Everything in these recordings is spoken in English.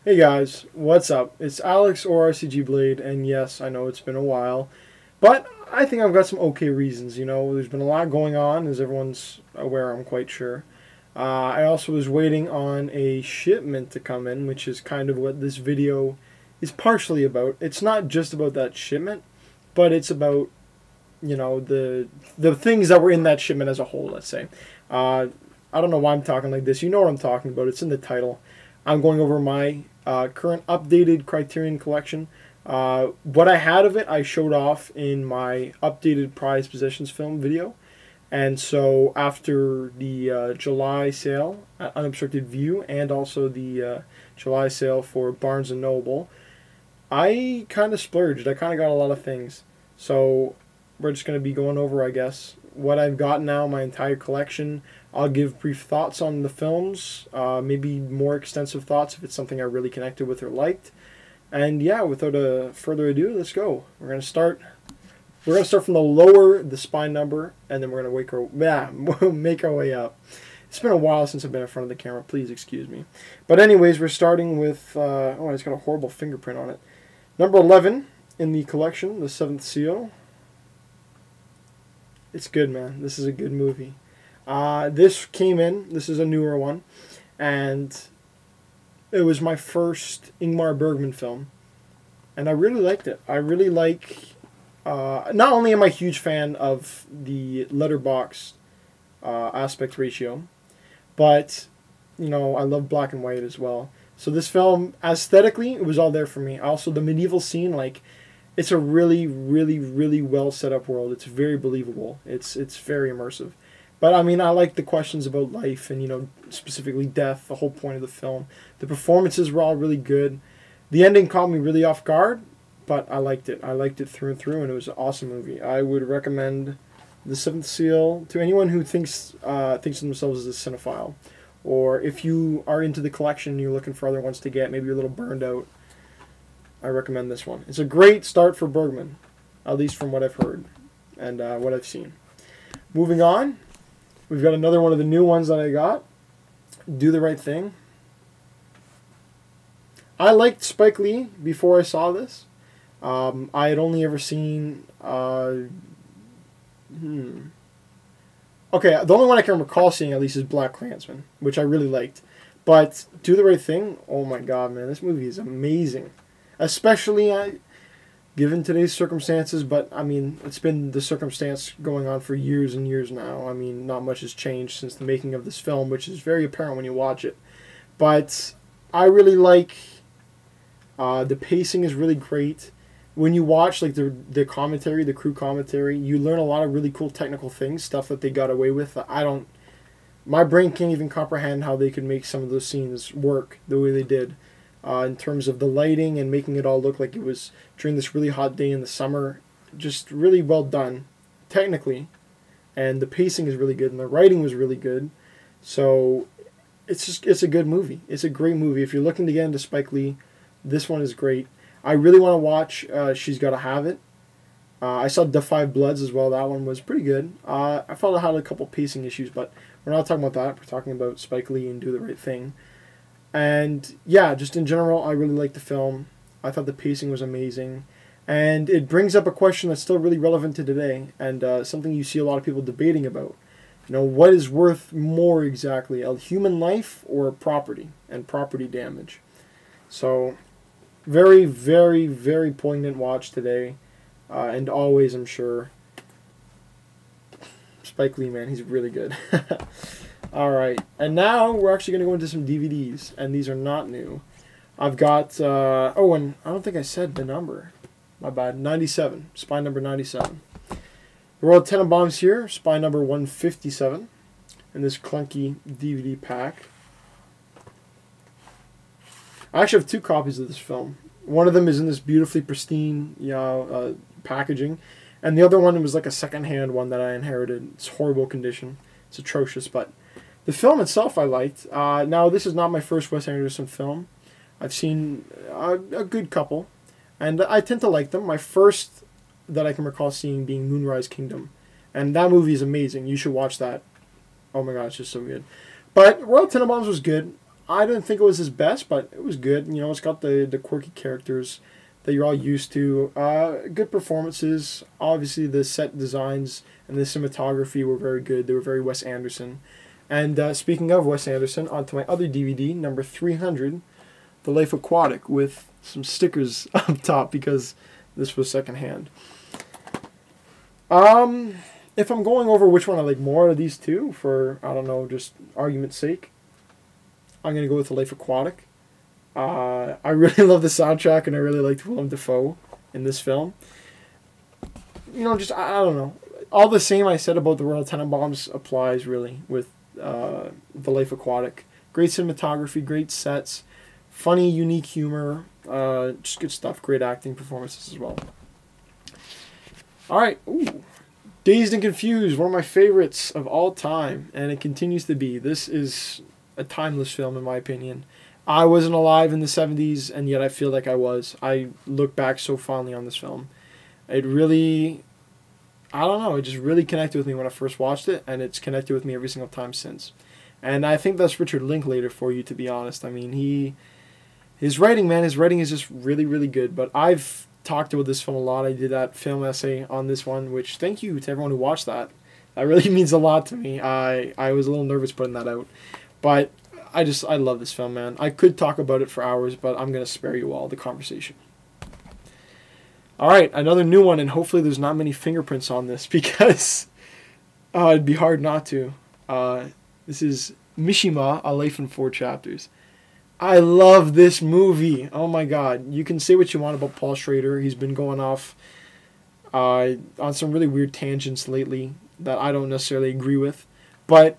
Hey guys, what's up? It's Alex or RCG Blade, and yes, I know it's been a while, but I think I've got some okay reasons. There's been a lot going on, as everyone's aware, I'm quite sure. I also was waiting on a shipment to come in, which is kind of what this video is partially about. It's not just about that shipment, but it's about, the things that were in that shipment as a whole, let's say. I don't know why I'm talking like this. You know what I'm talking about. It's in the title. I'm going over my current updated Criterion Collection. What I had of it, I showed off in my updated prized possessions film video. And so after the July sale at Unobstructed View and also the July sale for Barnes & Noble, I kind of splurged. I kind of got a lot of things. So we're just going to be going over, I guess, what I've got now, my entire collection. I'll give brief thoughts on the films, maybe more extensive thoughts if it's something I really connected with or liked. And yeah, without further ado, let's go. We're gonna start from the lower, the spine number, and then we're gonna make our way up. It's been a while since I've been in front of the camera. Please excuse me. But anyways, we're starting with oh, it's got a horrible fingerprint on it. Number 11 in the collection, The Seventh Seal. It's good, man. This is a good movie. This came in. This is a newer one, and it was my first Ingmar Bergman film, and I really liked it. I really like. Not only am I a huge fan of the letterbox aspect ratio, but I love black and white as well. So this film, aesthetically, it was all there for me. Also, the medieval scene, it's a really, really, really well set up world. It's very believable. It's very immersive. But I mean, I like the questions about life and specifically death. The whole point of the film. The performances were all really good. The ending caught me really off guard, but I liked it. I liked it through and through, and it was an awesome movie. I would recommend The Seventh Seal to anyone who thinks of themselves as a cinephile, or if you are into the collection and you're looking for other ones to get. Maybe you're a little burned out. I recommend this one. It's a great start for Bergman, at least from what I've heard and what I've seen. Moving on, we've got another one of the new ones that I got, Do the Right Thing. I liked Spike Lee before I saw this. I had only ever seen... Okay, the only one I can recall seeing, at least, is Black Klansman, which I really liked. But Do the Right Thing, oh my god, man, this movie is amazing. Especially given today's circumstances, but I mean, it's been the circumstance going on for years and years now. I mean, not much has changed since the making of this film, which is very apparent when you watch it. But I really like the pacing is really great. When you watch the commentary, the crew commentary, you learn a lot of really cool technical things, stuff that they got away with. My brain can't even comprehend how they could make some of those scenes work the way they did. In terms of the lighting and making it all look like it was during this really hot day in the summer. Just really well done, technically. And the pacing is really good, and the writing was really good. So, it's a good movie. It's a great movie. If you're looking to get into Spike Lee, this one is great. I really want to watch She's Gotta Have It. I saw Da 5 Bloods as well. That one was pretty good. I felt it had a couple pacing issues, but we're not talking about that. We're talking about Spike Lee and Do the Right Thing. And yeah, just in general, I really liked the film. I thought the pacing was amazing. And it brings up a question that's still really relevant to today, and something you see a lot of people debating about. What is worth more exactly, a human life or property and property damage? So, very, very, very poignant watch today, and always, I'm sure. Spike Lee, man, he's really good. Alright, and now we're actually going to go into some DVDs, and these are not new. I've got, oh, and I don't think I said the number. My bad, 97, spine number 97. The Royal Tenenbaums here, spine number 157, in this clunky DVD pack. I actually have two copies of this film. One of them is in this beautifully pristine packaging, and the other one was like a second-hand one that I inherited. It's horrible condition. It's atrocious, but the film itself I liked. Now, this is not my first Wes Anderson film. I've seen a good couple, and I tend to like them. My first that I can recall seeing being Moonrise Kingdom, and that movie is amazing. You should watch that. Oh my god, it's just so good. But Royal Tenenbaums was good. I didn't think it was his best, but it was good. You know, it's got the quirky characters that you're all used to. Good performances. Obviously, the set designs and the cinematography were very good. They were very Wes Anderson. And speaking of Wes Anderson, onto my other DVD, number 300, The Life Aquatic, with some stickers up top because this was secondhand. If I'm going over which one I like more of these two, for, I don't know, just argument's sake, I'm going to go with The Life Aquatic. I really love the soundtrack, and I really liked Willem Dafoe in this film. You know, just, I don't know. All the same I said about the Royal Tenenbaums applies, really, with The Life Aquatic. Great cinematography, great sets, funny, unique humor, just good stuff. Great acting performances as well. Alright, ooh. Dazed and Confused, one of my favorites of all time, and it continues to be. This is a timeless film, in my opinion. I wasn't alive in the 70s, and yet I feel like I was. I look back so fondly on this film. It really, I don't know, it just really connected with me when I first watched it, and it's connected with me every single time since. And I think that's Richard Linklater for you, to be honest. I mean, his writing, man, his writing is just really, really good. But I've talked about this film a lot. I did that film essay on this one, which thank you to everyone who watched that. That really means a lot to me. I was a little nervous putting that out. But I love this film, man. I could talk about it for hours, but I'm going to spare you all the conversation. Alright, another new one, and hopefully there's not many fingerprints on this, because it'd be hard not to. This is Mishima, A Life in 4 Chapters. I love this movie. Oh my god. You can say what you want about Paul Schrader. He's been going off on some really weird tangents lately that I don't necessarily agree with. But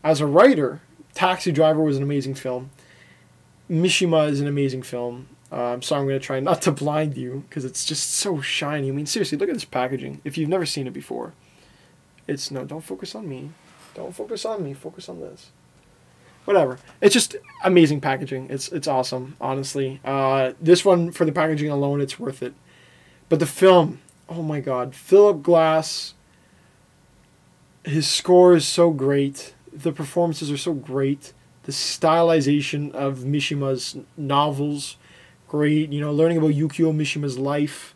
as a writer, Taxi Driver was an amazing film. Mishima is an amazing film. I'm sorry, I'm going to try not to blind you because it's just so shiny. I mean, seriously, look at this packaging. If you've never seen it before. No, don't focus on me. Don't focus on me. Focus on this. Whatever. It's just amazing packaging. It's awesome, honestly. This one, for the packaging alone, it's worth it. But the film, oh my god. Philip Glass, his score is so great. The performances are so great. The stylization of Mishima's novels, great. You know, learning about Yukio Mishima's life,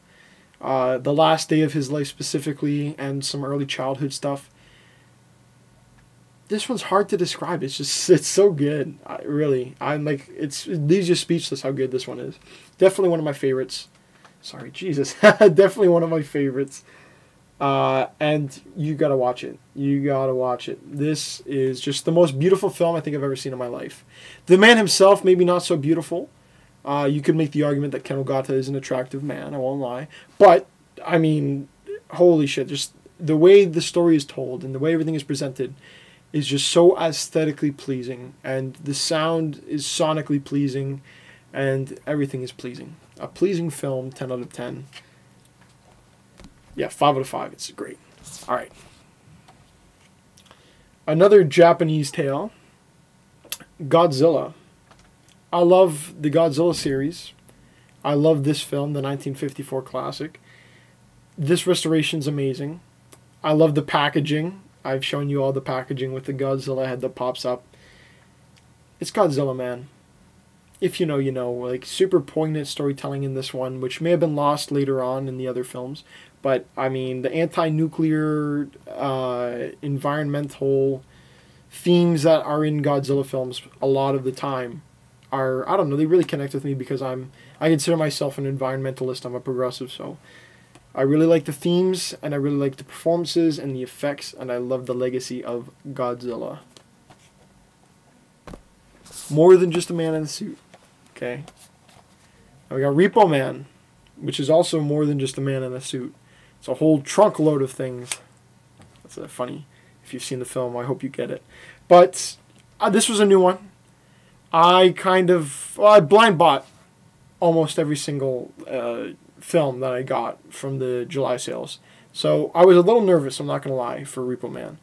the last day of his life specifically, and some early childhood stuff. This one's hard to describe. It's so good. I'm like, it leaves you speechless how good this one is. Definitely one of my favorites. Sorry, Jesus. Definitely one of my favorites. And you gotta watch it. You gotta watch it. This is just the most beautiful film I think I've ever seen in my life. The man himself, maybe not so beautiful. You could make the argument that Ken Ogata is an attractive man, I won't lie. But, I mean, holy shit. Just the way the story is told and the way everything is presented is just so aesthetically pleasing, and the sound is sonically pleasing, and everything is pleasing. A pleasing film, 10 out of 10. Yeah, 5 out of 5. It's great. Alright. Another Japanese tale. Godzilla. I love the Godzilla series. I love this film, the 1954 classic. This restoration's amazing. I love the packaging. I've shown you all the packaging with the Godzilla head that pops up. It's Godzilla, man. If you know, you know. Like, super poignant storytelling in this one, which may have been lost later on in the other films. But, I mean, the anti-nuclear, environmental themes that are in Godzilla films a lot of the time are, I don't know, they really connect with me because I consider myself an environmentalist. I'm a progressive, so I really like the themes, and I really like the performances and the effects, and I love the legacy of Godzilla. More than just a man in a suit. Okay. Now we got Repo Man, which is also more than just a man in a suit. It's a whole trunk load of things. That's funny. If you've seen the film, I hope you get it. But this was a new one. I blind bought almost every single film that I got from the July sales. So I was a little nervous, I'm not going to lie, for Repo Man.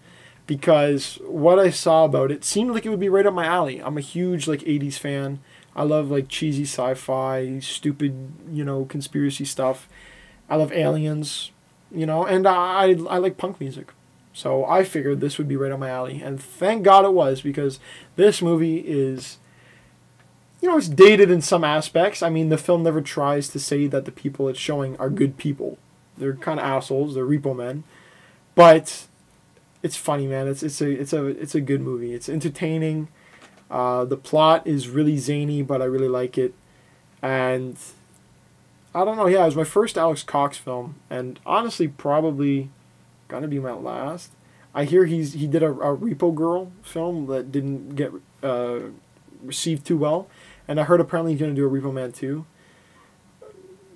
Because what I saw about it seemed like it would be right up my alley. I'm a huge 80s fan. I love cheesy sci-fi, stupid, conspiracy stuff. I love aliens, and I like punk music. So I figured this would be right up my alley. And thank God it was, because this movie is it's dated in some aspects. I mean, the film never tries to say that the people it's showing are good people. They're kind of assholes. They're repo men, but it's funny, man. It's a good movie. It's entertaining. The plot is really zany, but I really like it. And I don't know. Yeah, it was my first Alex Cox film, and honestly, probably gonna be my last. I hear he did a Repo Girl film that didn't get received too well, and I heard apparently he's gonna do a Repo Man 2.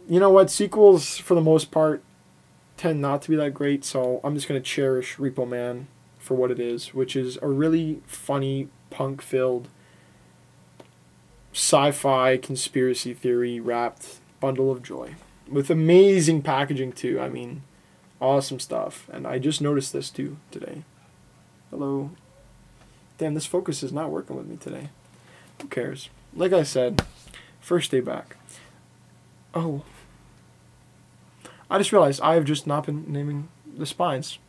You know what? Sequels, for the most part, tend not to be that great, so I'm just gonna cherish Repo Man for what it is, which is a really funny, punk-filled, sci-fi conspiracy theory wrapped bundle of joy with amazing packaging too. I mean, awesome stuff. And I just noticed this too today. Hello. Damn, this focus is not working with me today. Who cares? Like I said, first day back. Oh. I just realized I have just not been naming the spines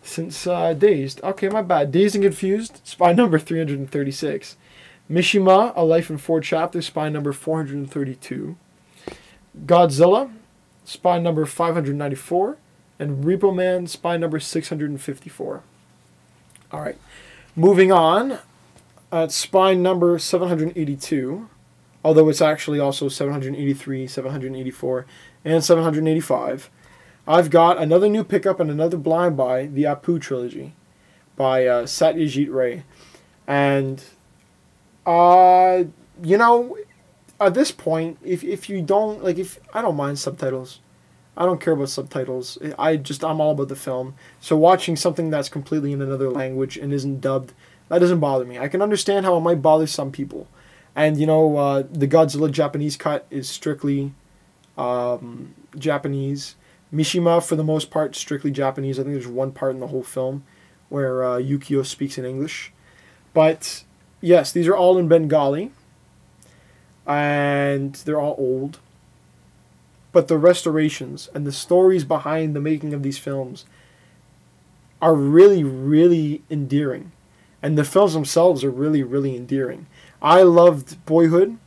since Dazed. Okay, my bad. Dazed and Confused, spine number 336. Mishima, A Life in 4 Chapters, spine number 432. Godzilla, spine number 594. And Repo Man, spine number 654. Alright, moving on. At spine number 782, although it's actually also 783, 784, and 785, I've got another new pickup and another blind buy, the Apu trilogy by Satyajit Ray. And, you know, at this point, if you don't, like, if I don't mind subtitles. I don't care about subtitles. I'm all about the film. So watching something that's completely in another language and isn't dubbed, that doesn't bother me. I can understand how it might bother some people. And, you know, the Godzilla Japanese cut is strictly Japanese. Mishima, for the most part, strictly Japanese. I think there's one part in the whole film where Yukio speaks in English. But, yes, these are all in Bengali. And they're all old. But the restorations and the stories behind the making of these films are really, really endearing. And the films themselves are really, really endearing. I loved Boyhood.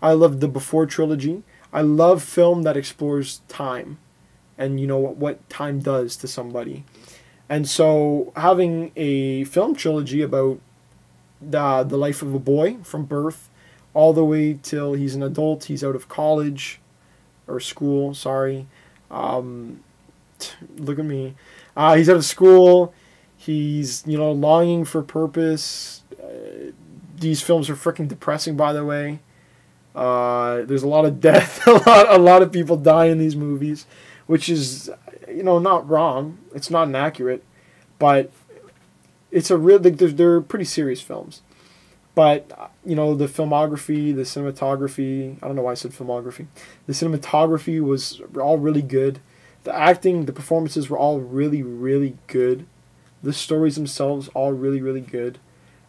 I loved the Before trilogy. I love film that explores time and, you know, what time does to somebody. And so having a film trilogy about the life of a boy from birth all the way till he's an adult, he's out of college, or school, sorry. Look at me. He's out of school. He's, you know, longing for purpose. These films are freaking depressing, by the way. There's a lot of death. a lot of people die in these movies, which is, you know, not wrong. It's not inaccurate, but it's a real. They're pretty serious films. But, you know, the filmography, the cinematography, I don't know why I said filmography. The cinematography was all really good. The acting, the performances were all really, really good. The stories themselves, all really, really good.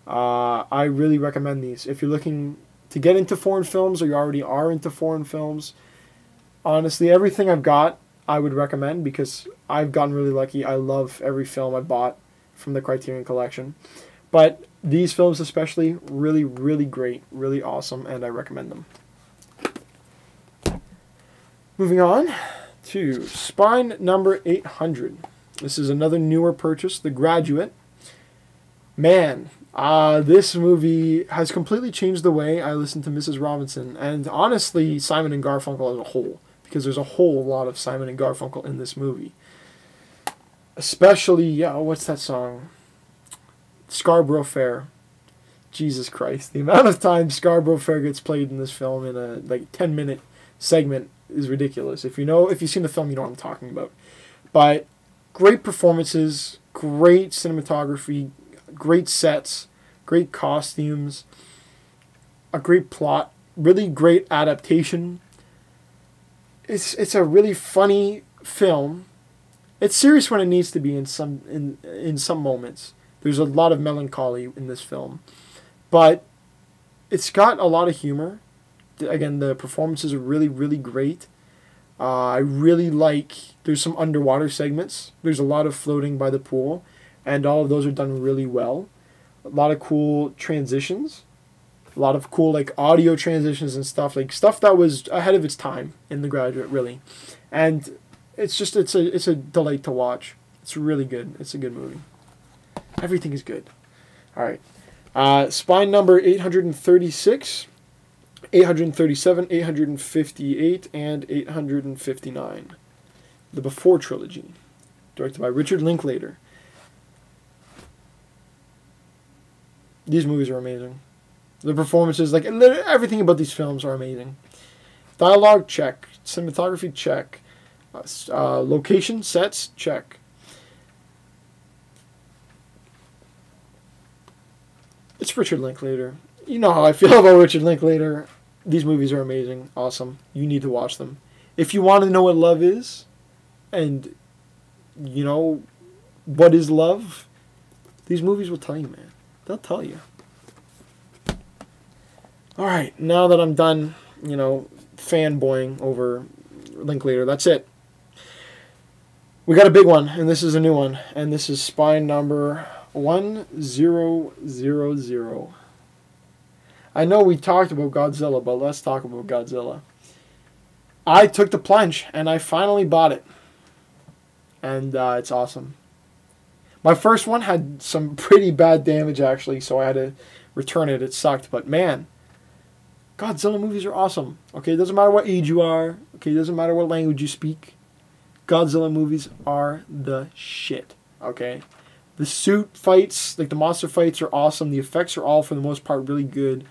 I really recommend these. If you're looking to get into foreign films or you already are into foreign films, honestly, everything I've got, I would recommend because I've gotten really lucky. I love every film I bought from the Criterion Collection. But these films especially, really, really great, really awesome, and I recommend them. Moving on to spine number 800. This is another newer purchase, The Graduate. Man, this movie has completely changed the way I listen to Mrs. Robinson, and honestly, Simon and Garfunkel as a whole, because there's a whole lot of Simon and Garfunkel in this movie. Especially, what's that song? Scarborough Fair. Jesus Christ. The amount of time Scarborough Fair gets played in this film in a 10-minute segment is ridiculous. If you've seen the film, you know what I'm talking about. But great performances, great cinematography, great sets, great costumes, a great plot, really great adaptation. It's a really funny film. It's serious when it needs to be in some moments. There's a lot of melancholy in this film. But it's got a lot of humor. Again, the performances are really, really great. I really like... There's some underwater segments. There's a lot of floating by the pool. And all of those are done really well. A lot of cool transitions. A lot of cool like audio transitions and stuff, like stuff that was ahead of its time in The Graduate, really. And it's a delight to watch. It's really good. It's a good movie. Everything is good. All right. Spine number 836, 837, 858, and 859. The Before trilogy, directed by Richard Linklater. These movies are amazing. The performances, like everything about these films are amazing. Dialogue, check. Cinematography, check. Location, sets, check. It's Richard Linklater. You know how I feel about Richard Linklater. These movies are amazing, awesome. You need to watch them. If you want to know what love is, and you know what is love, these movies will tell you, man. They'll tell you. All right, now that I'm done, fanboying over Linklater, that's it. We got a big one, and this is a new one, and this is spine number 1000. I know we talked about Godzilla, but let's talk about Godzilla. I took the plunge, and I finally bought it, and it's awesome. My first one had some pretty bad damage, actually, so I had to return it. It sucked, but man, Godzilla movies are awesome. Okay, it doesn't matter what age you are. Okay, it doesn't matter what language you speak. Godzilla movies are the shit. Okay, the suit fights, like the monster fights, are awesome. The effects are all, for the most part, really good.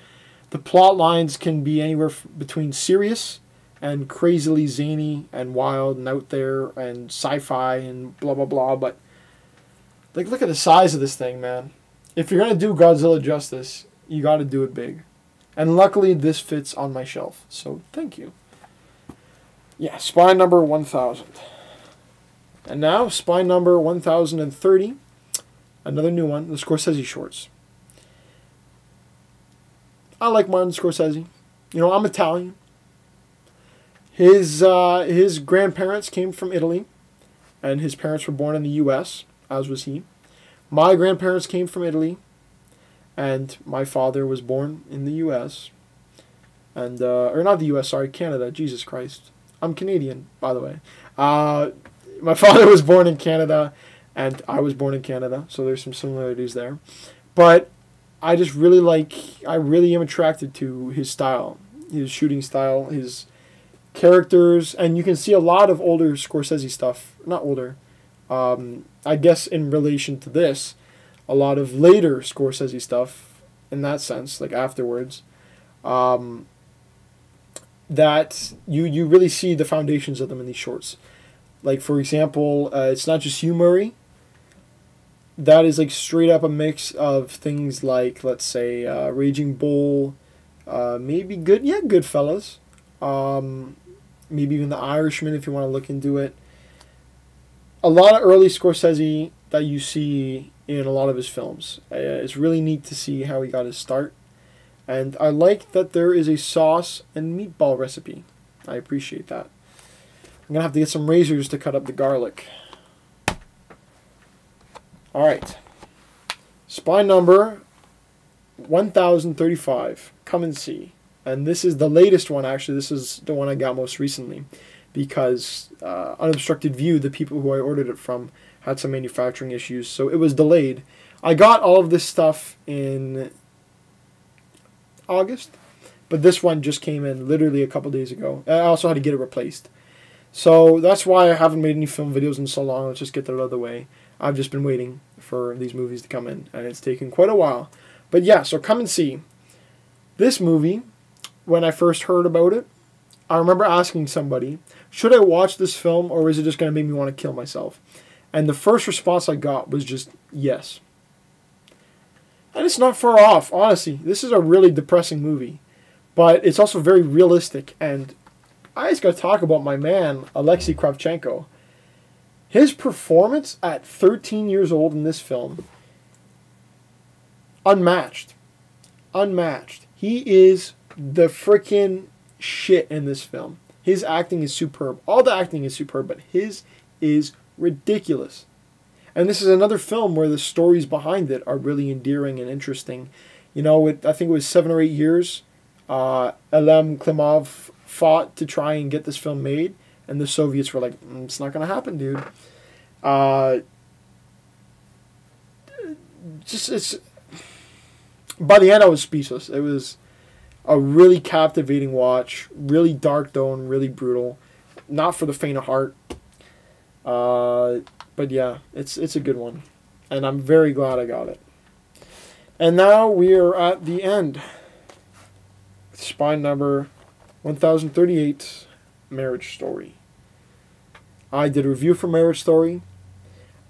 The plot lines can be anywhere between serious and crazily zany and wild and out there and sci-fi and blah blah blah. But like, look at the size of this thing, man. If you're gonna do Godzilla justice, you got to do it big. And luckily, this fits on my shelf. So, thank you. Yeah, spine number 1000. And now, spine number 1030. Another new one, the Scorsese shorts. I like Martin Scorsese. I'm Italian. His grandparents came from Italy. And his parents were born in the U.S., as was he. My grandparents came from Italy. And my father was born in the U.S. And, or not the U.S., sorry, Canada. Jesus Christ. I'm Canadian, by the way. My father was born in Canada, and I was born in Canada, so there's some similarities there. But I just really I really am attracted to his style, his shooting style, his characters, and you can see a lot of older Scorsese stuff. Not older. I guess in relation to this, a lot of later Scorsese stuff, in that sense, like afterwards, that you really see the foundations of them in these shorts. Like, for example, it's not just Hugh Murray. That is like straight up a mix of things like, let's say, Raging Bull, maybe Goodfellas, maybe even The Irishman if you want to look into it. A lot of early Scorsese that you see in a lot of his films. It's really neat to see how he got his start. And I like that there is a sauce and meatball recipe. I appreciate that. I'm going to have to get some razors to cut up the garlic. Alright. Spine number 1035. Come and see. And this is the latest one, actually. This is the one I got most recently. Because Unobstructed View, the people who I ordered it from, had some manufacturing issues, so it was delayed. I got all of this stuff in August, but this one just came in literally a couple days ago. I also had to get it replaced. So that's why I haven't made any film videos in so long. Let's just get that out of the way. I've just been waiting for these movies to come in, and it's taken quite a while. But yeah, so come and see. This movie, when I first heard about it, I remember asking somebody, should I watch this film, or is it just going to make me want to kill myself? And the first response I got was just, yes. And it's not far off, honestly. This is a really depressing movie. But it's also very realistic. And I just got to talk about my man, Alexei Kravchenko. His performance at 13 years old in this film, unmatched. Unmatched. He is the freaking shit in this film. His acting is superb. All the acting is superb, but his is ridiculous. And this is another film where the stories behind it are really endearing and interesting. You know, I think it was 7 or 8 years. Elem Klimov fought to try and get this film made, and the Soviets were like, it's not going to happen, dude. It's by the end, I was speechless. It was a really captivating watch, really dark though, and really brutal. Not for the faint of heart. But yeah, it's a good one, and I'm very glad I got it. And now we are at the end. Spine number 1038, Marriage Story. I did a review for Marriage Story.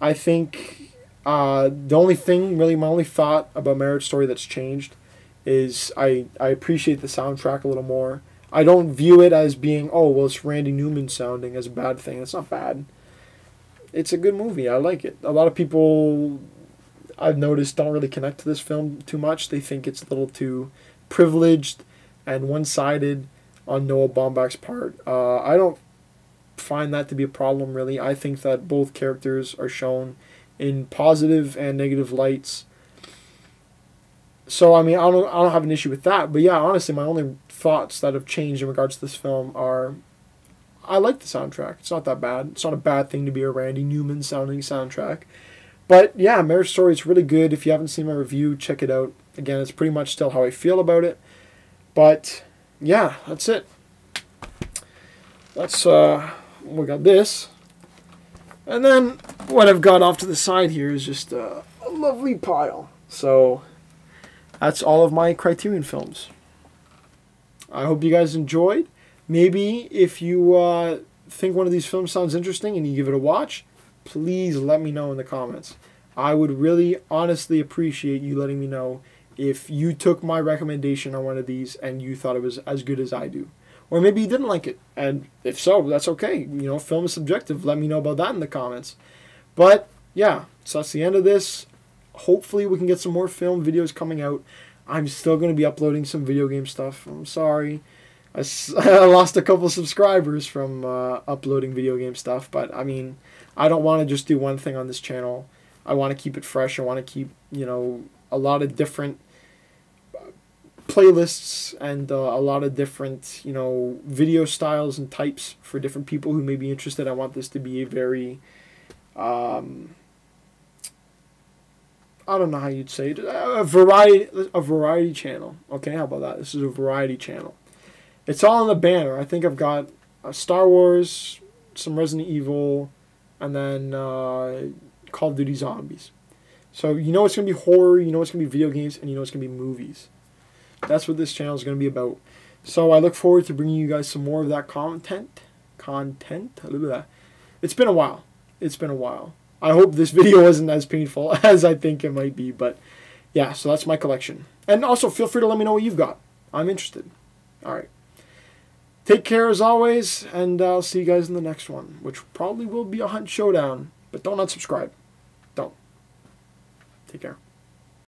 I think the only thing, really, my only thought about Marriage Story that's changed is I appreciate the soundtrack a little more. I don't view it as being, oh, well, it's Randy Newman sounding as a bad thing. It's not bad. It's a good movie. I like it. A lot of people, I've noticed, don't really connect to this film too much. They think it's a little too privileged and one-sided on Noah Baumbach's part. I don't find that to be a problem, really. I think that both characters are shown in positive and negative lights. So, I mean, I don't have an issue with that. But yeah, honestly, my only thoughts that have changed in regards to this film are, I like the soundtrack. It's not that bad. It's not a bad thing to be a Randy Newman sounding soundtrack. But yeah, Marriage Story is really good. If you haven't seen my review, check it out. Again, it's pretty much still how I feel about it. But yeah, that's it. That's we got this. And then what I've got off to the side here is just a lovely pile. So that's all of my Criterion films. I hope you guys enjoyed. Maybe if you think one of these films sounds interesting and you give it a watch, please let me know in the comments. I would really honestly appreciate you letting me know if you took my recommendation on one of these and you thought it was as good as I do. Or maybe you didn't like it. And if so, that's okay. You know, film is subjective. Let me know about that in the comments. But yeah, so that's the end of this. Hopefully we can get some more film videos coming out. I'm still going to be uploading some video game stuff. I'm sorry. I lost a couple subscribers from uploading video game stuff. But, I mean, I don't want to just do one thing on this channel. I want to keep it fresh. I want to keep, you know, a lot of different playlists and a lot of different, you know, video styles and types for different people who may be interested. I want this to be a very, I don't know how you'd say it, a variety channel. Okay, how about that? This is a variety channel. It's all on the banner. I think I've got Star Wars, some Resident Evil, and then Call of Duty Zombies. So you know it's going to be horror, you know it's going to be video games, and you know it's going to be movies. That's what this channel is going to be about. So I look forward to bringing you guys some more of that content. It's been a while. It's been a while. I hope this video isn't as painful as I think it might be. But yeah, so that's my collection. And also feel free to let me know what you've got. I'm interested. Alright. Take care as always, and I'll see you guys in the next one, which probably will be a Hunt Showdown. But don't unsubscribe. Don't. Take care.